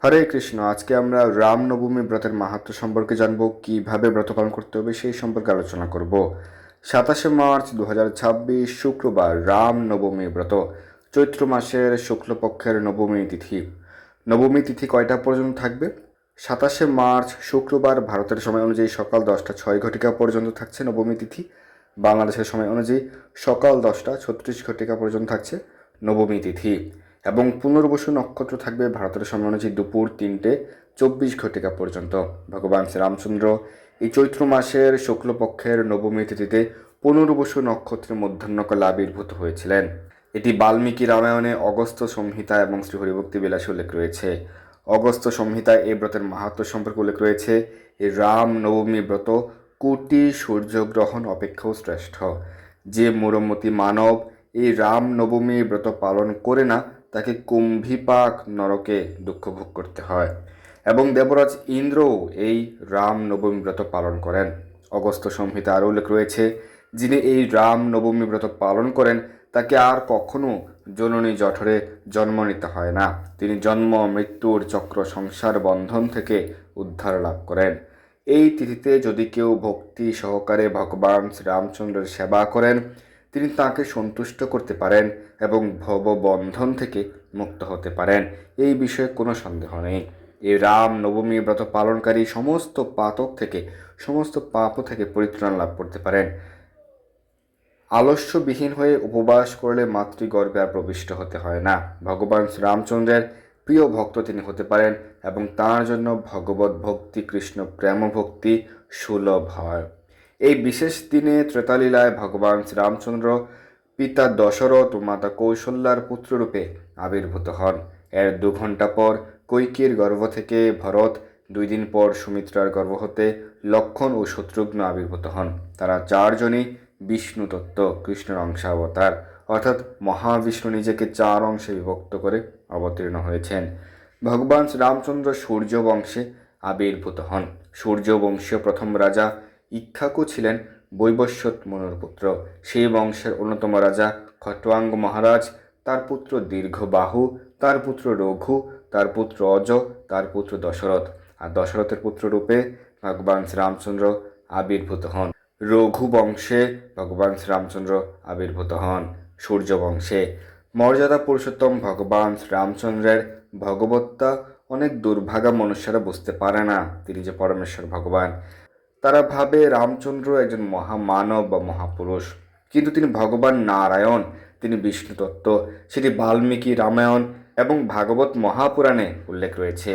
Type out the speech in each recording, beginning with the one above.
হরে কৃষ্ণ। আজকে আমরা রামনবমী ব্রতের মাহাত্ম্য সম্পর্কে জানব, কিভাবে ব্রত পালন করতে হবে সেই সম্পর্কে আলোচনা করব। 27 মার্চ 2026 শুক্রবার রামনবমী ব্রত, চৈত্র মাসের শুক্লপক্ষের নবমী তিথি। নবমী তিথি কয়টা পর্যন্ত থাকবে? 27 মার্চ শুক্রবার ভারতের সময় অনুযায়ী সকাল 10টা 6 ঘটিকা পর্যন্ত থাকছে নবমী তিথি। বাংলাদেশের সময় অনুযায়ী সকাল 10টা 36 ঘটিকা পর্যন্ত থাকছে নবমী তিথি। এবং পুনর্বসু নক্ষত্র থাকবে ভারতের সময় অনুযায়ী দুপুর 3টে 24 ঘটিকা পর্যন্ত। ভগবান শ্রীরামচন্দ্র এই চৈত্র মাসের শুক্লপক্ষের নবমী তিথিতে পুনর্বসু নক্ষত্রের মধ্যাহ্নকালে আবির্ভূত হয়েছিলেন। এটি বাল্মীকি রামায়ণে অগস্ত্য সংহিতা এবং শ্রীহরিভক্তি বিলাসে উল্লেখ রয়েছে। অগস্ত্য সংহিতায় এই ব্রতের মাহাত্ম্য সম্পর্কে উল্লেখ রয়েছে। এই রাম নবমী ব্রত কোটি সূর্যগ্রহণ অপেক্ষাও শ্রেষ্ঠ। যে মূঢ়মতি মানব এই রাম নবমী ব্রত পালন করে না, তাকে কুম্ভীপাক নরকে দুঃখ ভোগ করতে হয়। এবং দেবরাজ ইন্দ্রও এই রাম নবমী ব্রত পালন করেন। অগস্ত্য সংহিতা আরও উল্লেখ রয়েছে, যিনি এই রাম নবমী ব্রত পালন করেন তাকে আর কখনো জননী জঠরে জন্ম নিতে হয় না। তিনি জন্ম মৃত্যুর চক্র সংসার বন্ধন থেকে উদ্ধার লাভ করেন। এই তিথিতে যদি কেউ ভক্তি সহকারে ভগবান শ্রীরামচন্দ্রের সেবা করেন, তিনি তাকে সন্তুষ্ট করতে পারেন এবং ভববন্ধন থেকে মুক্ত হতে পারেন। এই বিষয়ে কোনো সন্দেহ নেই। এই রাম নবমী ব্রত পালনকারী সমস্ত পাপ থেকে পরিত্রাণ লাভ করতে পারেন। আলস্যবিহীন হয়ে উপবাস করলে মাতৃগর্ভে আর প্রবিষ্ট হতে হয় না। ভগবান শ্রীরামচন্দ্রের প্রিয় ভক্ত তিনি হতে পারেন এবং তার জন্য ভগবত ভক্তি, কৃষ্ণ প্রেম ভক্তি সুলভ হয়। এই বিশেষ দিনে ত্রেতালীলায় ভগবান শ্রীরামচন্দ্র পিতা দশরথ ও মাতা কৌশল্যার পুত্ররূপে আবির্ভূত হন। এর 2 ঘণ্টা পর কৈকেয়ীর গর্ভ থেকে ভরত, 2 দিন পর সুমিত্রার গর্ভ হতে লক্ষ্মণ ও শত্রুঘ্ন আবির্ভূত হন। তারা 4জনই বিষ্ণু তত্ত্ব, কৃষ্ণের অংশাবতার, অর্থাৎ মহাবিষ্ণু নিজেকে 4 অংশে বিভক্ত করে অবতীর্ণ হয়েছেন। ভগবান শ্রীরামচন্দ্র সূর্য বংশে আবির্ভূত হন। সূর্যবংশীয় প্রথম রাজা ইক্ষ্বাকু ছিলেন বৈবস্বত মনুর পুত্র। সেই বংশের অন্যতম রাজা খট্বাঙ্গ মহারাজ, তার পুত্র দীর্ঘবাহু, তার পুত্র রঘু, তার পুত্র অজ, তার পুত্র দশরথ। আর দশরথের পুত্র রূপে ভগবান শ্রীরামচন্দ্র আবির্ভূত হন। রঘু বংশে ভগবান শ্রীরামচন্দ্র আবির্ভূত হন। সূর্য বংশে মর্যাদা পুরুষোত্তম ভগবান শ্রীরামচন্দ্রের ভগবত্তা অনেক দুর্ভাগা মনুষ্যরা বুঝতে পারে না তিনি যে পরমেশ্বর ভগবান। তারা ভাবে রামচন্দ্র একজন মহামানব বা মহাপুরুষ, কিন্তু তিনি ভগবান নারায়ণ, তিনি বিষ্ণু তত্ত্ব। সেটি বাল্মীকি রামায়ণ এবং ভাগবত মহাপুরাণে উল্লেখ রয়েছে।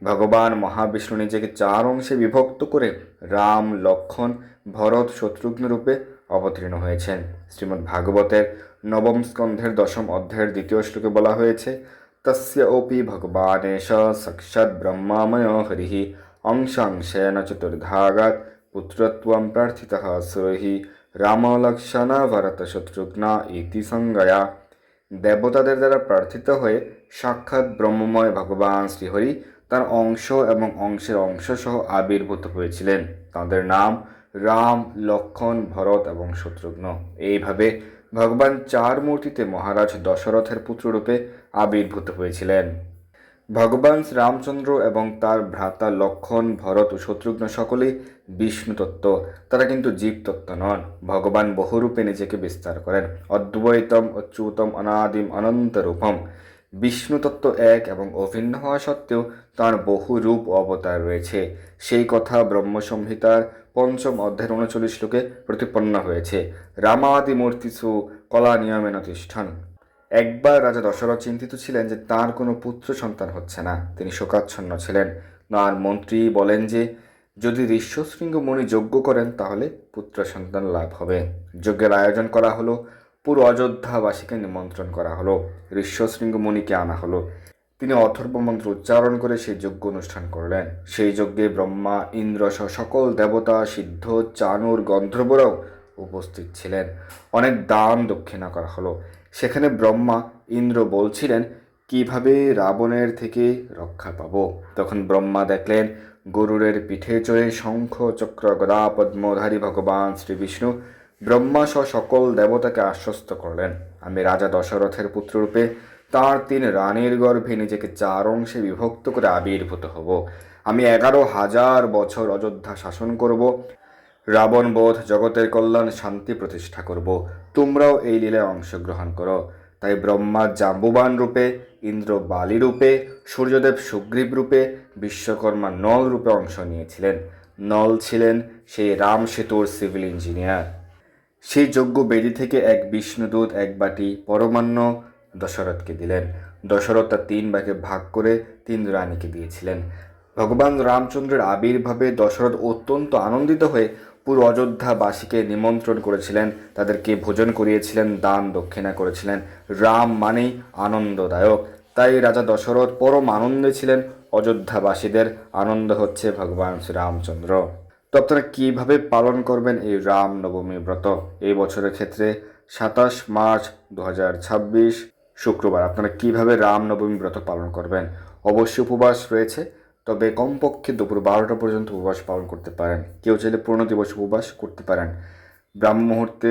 ভগবান মহাবিষ্ণু নিজেকে 4 অংশে বিভক্ত করে রাম, লক্ষ্মণ, ভরত, শত্রুঘ্ন রূপে অবতীর্ণ হয়েছেন। শ্রীমদ্ ভাগবতের 9ম স্কন্ধের 10ম অধ্যায়ের 2য় শ্লোকে বলা হয়েছে, তস্য ওপি ভগবানেশ সাক্ষাৎ ব্রহ্মাময় হরিঃ অংশাংশেন চতুর্ধাগাৎ পুত্রত্বম প্রার্থিতঃ সুরহি রাম লক্ষ্মণ ভরত শত্রুঘ্ন ইতি সংজ্ঞয়া। দেবতাদের দ্বারা প্রার্থিত হয়ে সাক্ষাৎ ব্রহ্মময় ভগবান শ্রীহরি তার অংশ এবং অংশের অংশ সহ আবির্ভূত হয়েছিলেন। তাদের নাম রাম, লক্ষ্মণ, ভরত এবং শত্রুঘ্ন। এইভাবে ভগবান 4 মূর্তিতে মহারাজ দশরথের পুত্ররূপে আবির্ভূত হয়েছিলেন। ভগবান শ্রীরামচন্দ্র এবং তার ভ্রাতা লক্ষ্মণ, ভরত ও শত্রুঘ্ন সকলেই বিষ্ণু তত্ত্ব, তারা কিন্তু জীব তত্ত্ব নন। ভগবান বহুরূপে নিজেকে বিস্তার করেন। অদ্বৈতম অচ্যুতম অনাদিম অনন্ত রূপম। বিষ্ণু তত্ত্ব এক এবং অভিন্ন হওয়া সত্ত্বেও তাঁর বহু রূপ ও অবতার রয়েছে। সেই কথা ব্রহ্মসংহিতার 5ম অধ্যায়ের 39 শ্লোকে প্রতিপন্ন হয়েছে। রামাদি মূর্তিষু কলা নিয়মেন তিষ্ঠন। একবার রাজা দশরথ চিন্তিত ছিলেন যে তার কোনো পুত্র সন্তান হচ্ছে না। তিনি শোকাচ্ছন্ন ছিলেন। তাঁর মন্ত্রী বলেন যে যদি ঋষ্যশৃঙ্গ মুনি যজ্ঞ করেন তাহলে পুত্র সন্তান লাভ হবে। যজ্ঞের আয়োজন করা হলো। পুরো অযোধ্যাবাসীকে নিমন্ত্রণ করা হলো। ঋষ্যশৃঙ্গ মুনিকে আনা হলো। তিনি অথর্ব মন্ত্র উচ্চারণ করে সেই যজ্ঞ অনুষ্ঠান করলেন। সেই যজ্ঞে ব্রহ্মা, ইন্দ্র সহ সকল দেবতা, সিদ্ধ, চানুর, গন্ধর্বরাও উপস্থিত ছিলেন। অনেক দান দক্ষিণা করা হলো। সেখানে ব্রহ্মা, ইন্দ্র বলছিলেন কিভাবে রাবণের থেকে রক্ষা পাব। তখন ব্রহ্মা দেখলেন গরুরের পিঠে চড়ে শঙ্খ, চক্র, গদা, পদ্মধারী ভগবান শ্রী বিষ্ণু ব্রহ্মা সহ সকল দেবতাকে আশ্বস্ত করলেন, আমি রাজা দশরথের পুত্ররূপে তার 3 রানীর গর্ভে নিজেকে 4 অংশে বিভক্ত করে আবির্ভূত হব। আমি 11,000 বছর অযোধ্যা শাসন করব। রাবণ বধ, জগতের কল্যাণ, শান্তি প্রতিষ্ঠা করব। তোমরাও এই লীলায় অংশগ্রহণ করো। তাই ব্রহ্মা জাম্বুবান রূপে, ইন্দ্র বালি রূপে, সূর্যদেব সুগ্রীব রূপে, বিশ্বকর্মা নল রূপে অংশ নিয়েছিলেন। নল ছিলেন সেই রাম সেতুর সিভিল ইঞ্জিনিয়ার। সেই যজ্ঞ বেদি থেকে এক বিষ্ণুদূত এক বাটি পরমান্ন দশরথকে দিলেন। দশরথ তা 3 ভাগে ভাগ করে 3 রানীকে দিয়েছিলেন। ভগবান রামচন্দ্রের আবির্ভাবে দশরথ অত্যন্ত আনন্দিত হয়ে পুরো অযোধ্যাবাসীকে নিমন্ত্রণ করেছিলেন, তাদেরকে ভোজন করিয়েছিলেন, দান দক্ষিণা করেছিলেন। রাম মানেই আনন্দদায়ক, তাই রাজা দশরথ পরম আনন্দে ছিলেন। অযোধ্যাবাসীদের আনন্দ হচ্ছে ভগবান শ্রীরামচন্দ্র। তো আপনারা কীভাবে পালন করবেন এই রামনবমী ব্রত? এই বছরের ক্ষেত্রে 27 মার্চ 2026 শুক্রবার আপনারা কীভাবে রামনবমী ব্রত পালন করবেন? অবশ্যই উপবাস রয়েছে, তবে কমপক্ষে দুপুর 12টা পর্যন্ত উপবাস পালন করতে পারেন। কেউ চাইলে পূর্ণ দিবস উপবাস করতে পারেন। ব্রাহ্ম মুহূর্তে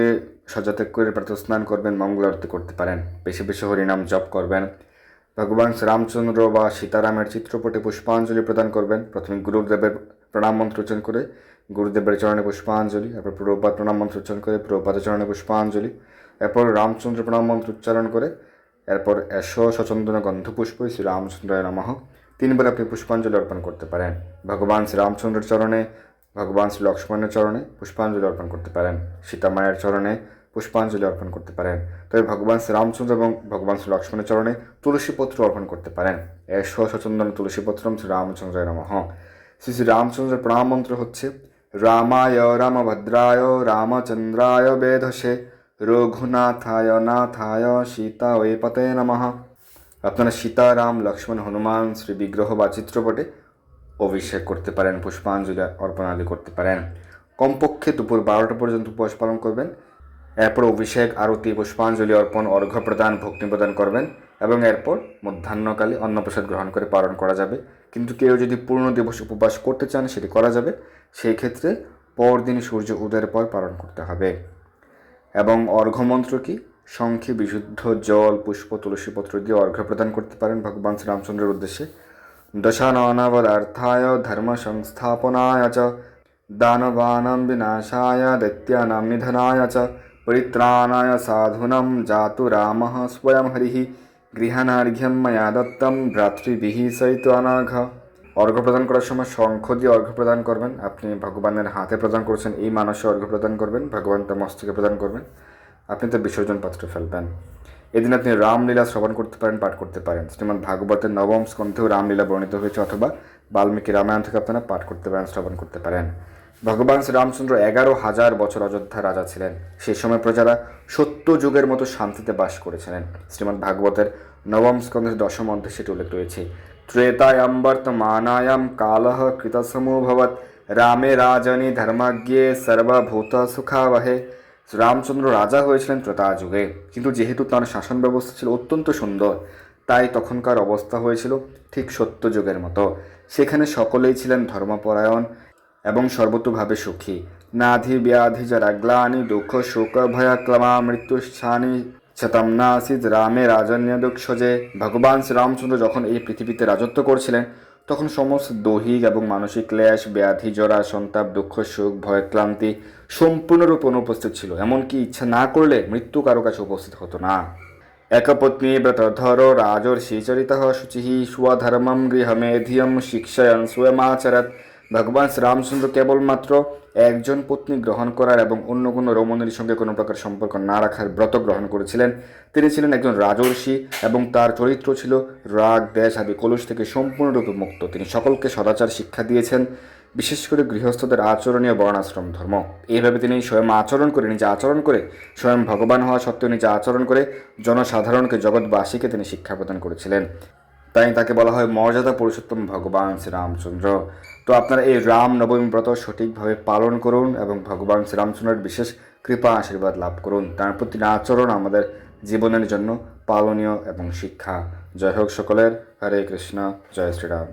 সজাত্যাগ করে প্রাতঃস্নান করবেন, মঙ্গল আরতি করতে পারেন, বেশি বেশি হরিনাম জপ করবেন। ভগবান শ্রীরামচন্দ্র বা সীতারামের চিত্রপটে পুষ্পাঞ্জলি প্রদান করবেন। প্রথমে গুরুদেবের প্রণাম মন্ত্র উচ্চারণ করে গুরুদেবের চরণে পুষ্পাঞ্জলি, এরপর প্রভুপাদ প্রণাম মন্ত্র উচ্চারণ করে প্রভুপাদের চরণে পুষ্পাঞ্জলি, এরপর রামচন্দ্র প্রণাম মন্ত্র উচ্চারণ করে এরপর সচন্দন গন্ধপুষ্প শ্রীরামচন্দ্রায় নমঃ 3 বার আপনি পুষ্পাঞ্জলি অর্পণ করতে পারেন। ভগবান শ্রীরামচন্দ্রের চরণে, ভগবান শ্রী লক্ষ্মণের চরণে পুষ্পাঞ্জলি অর্পণ করতে পারেন, সীতা মায়ের চরণে পুষ্পাঞ্জলি অর্পণ করতে পারেন। তবে ভগবান শ্রীরামচন্দ্র এবং ভগবান শ্রী লক্ষ্মণের চরণে তুলসীপত্র অর্পণ করতে পারেন। সচন্দন তুলসীপত্রম শ্রী রামচন্দ্রায় নমঃ। শ্রী শ্রী রামচন্দ্রের প্রণাম মন্ত্র হচ্ছে রামায় রামভদ্রায় রামচন্দ্রায় বেধসে রঘুনাথায় নাথায় সীতা ওয়েপতে নমঃ। আপনারা সীতা, রাম, লক্ষ্মণ, হনুমান শ্রী বিগ্রহ বা চিত্রপটে অভিষেক করতে পারেন, পুষ্পাঞ্জলি অর্পণ আদি করতে পারেন। কমপক্ষে দুপুর 12টা পর্যন্ত উপবাস পালন করবেন। এরপর অভিষেক, আরতি, পুষ্পাঞ্জলি অর্পণ, অর্ঘ্য প্রদান, ভক্তি প্রদান করবেন এবং এরপর মধ্যাহ্নকালে অন্নপ্রসাদ গ্রহণ করে পালন করা যাবে। কিন্তু কেউ যদি পূর্ণ দিবস উপবাস করতে চান সেটি করা যাবে। সেই ক্ষেত্রে পরদিন সূর্য উদয়ের পর পালন করতে হবে। এবং অর্ঘ্যমন্ত্র কি? শঙ্খে বিশুদ্ধ জল, পুষ্প, তুলসীপত্র দিয়ে অর্ঘ্য প্রদান করতে পারেন ভগবান শ্রীরামচন্দ্রের উদ্দেশ্যে। দশাননবদার্থায় ধর্ম সংস্থাপনায় চ দানবানাং বিনাশায় দৈত্যানাং নিধনায় চ পরিত্রাণায় সাধূনাং জাতু রামঃ স্বয়ং হরিঃ গৃহাণার্ঘ্যং ময়া দত্তং ভ্রাতৃভিঃ সহিত অনঘ। অর্ঘ্য প্রদান করার সময় শঙ্খ দিয়ে অর্ঘ্য প্রদান করবেন। আপনি ভগবানের হাতে প্রদান করছেন এই মানসে অর্ঘ্য প্রদান করবেন, ভগবান তার মস্তকে প্রদান করবেন, আপনি তার বিসর্জন পাত্রে ফেলবেন। এদিন আপনি রামলীলা শ্রবণ করতে পারেন, পাঠ করতে পারেন। শ্রীমদ্ ভাগবতের 9ম স্কন্ধেও রামলীলা বর্ণিত হয়েছে, অথবা বাল্মীকি রামায়ণ থেকে আপনারা পাঠ করতে পারেন, শ্রবণ করতে পারেন। ভগবান শ্রীরামচন্দ্র 11,000 বছর অযোধ্যা রাজা ছিলেন। সেই সময় প্রজারা সত্য যুগের মতো শান্তিতে বাস করেছিলেন। শ্রীমদ্ ভাগবতের 9ম স্কন্ধের 10ম অধ্যায়ে সেটি উল্লেখ রয়েছে। ত্রেতায়াম বর্তমানায়াম কালঃ কৃতসমুভবৎ রামে রাজনী ধর্মাজ্ঞে সর্বভূত সুখাবহে। রামচন্দ্র রাজা হয়েছিলেন ত্রেতা যুগে, কিন্তু যেহেতু তাঁর শাসন ব্যবস্থা ছিল অত্যন্ত সুন্দর, তাই তখনকার অবস্থা হয়েছিল ঠিক সত্য যুগের মতো। সেখানে সকলেই ছিলেন ধর্মপরায়ণ এবং সর্বতোভাবে সুখী। নাধি ব্যাধি জরাগ্লানি দুঃখ শোক ভয়াক্লমা মৃত্যুস্থানি শতম নাসিদ রামে রাজন্য দুঃখজে। ভগবান শ্রীরামচন্দ্র যখন এই পৃথিবীতে রাজত্ব করছিলেন তখন সমস্ত দৈহিক এবং মানসিক ক্লেশ, ব্যাধি, জরা, সন্তাপ, দুঃখ, সুখ, ভয়, ক্লান্তি সম্পূর্ণরূপে অনুপস্থিত ছিল। এমনকি ইচ্ছা না করলে মৃত্যু কারো কাছে উপস্থিত হতো না। একপত্নী ব্রতধর রাজর্ষি চরিত শুচি স্বধর্মম গৃহমেধিয়ম শিক্ষয়ন স্বয়মাচরত। ভগবান শ্রীরামচন্দ্র কেবলমাত্র একজন পত্নী গ্রহণ করার এবং অন্য কোনো রমণীর সঙ্গে কোনো প্রকার সম্পর্ক না রাখার ব্রত গ্রহণ করেছিলেন। তিনি ছিলেন একজন রাজর্ষি এবং তার চরিত্র ছিল রাগ, দেশ আদি কলুষ থেকে সম্পূর্ণরূপে মুক্ত। তিনি সকলকে সদাচার শিক্ষা দিয়েছেন, বিশেষ করে গৃহস্থদের আচরণীয় বর্ণাশ্রম ধর্ম। এইভাবে তিনি স্বয়ং আচরণ করে, নিজে আচরণ করে, স্বয়ং ভগবান হওয়া সত্ত্বেও নিজে আচরণ করে জনসাধারণকে, জগৎবাসীকে তিনি শিক্ষা প্রদান করেছিলেন। তাই তাকে বলা হয় মর্যাদা পুরুষোত্তম ভগবান শ্রীরামচন্দ্র। তো আপনারা এই রাম নবমী ব্রত সঠিকভাবে পালন করুন এবং ভগবান শ্রীরামচন্দ্রের বিশেষ কৃপা আশীর্বাদ লাভ করুন। তার প্রতি আচরণ আমাদের জীবনের জন্য পালনীয় এবং শিক্ষা। জয় হোক সকলের। হরে কৃষ্ণ, জয় শ্রীরাম।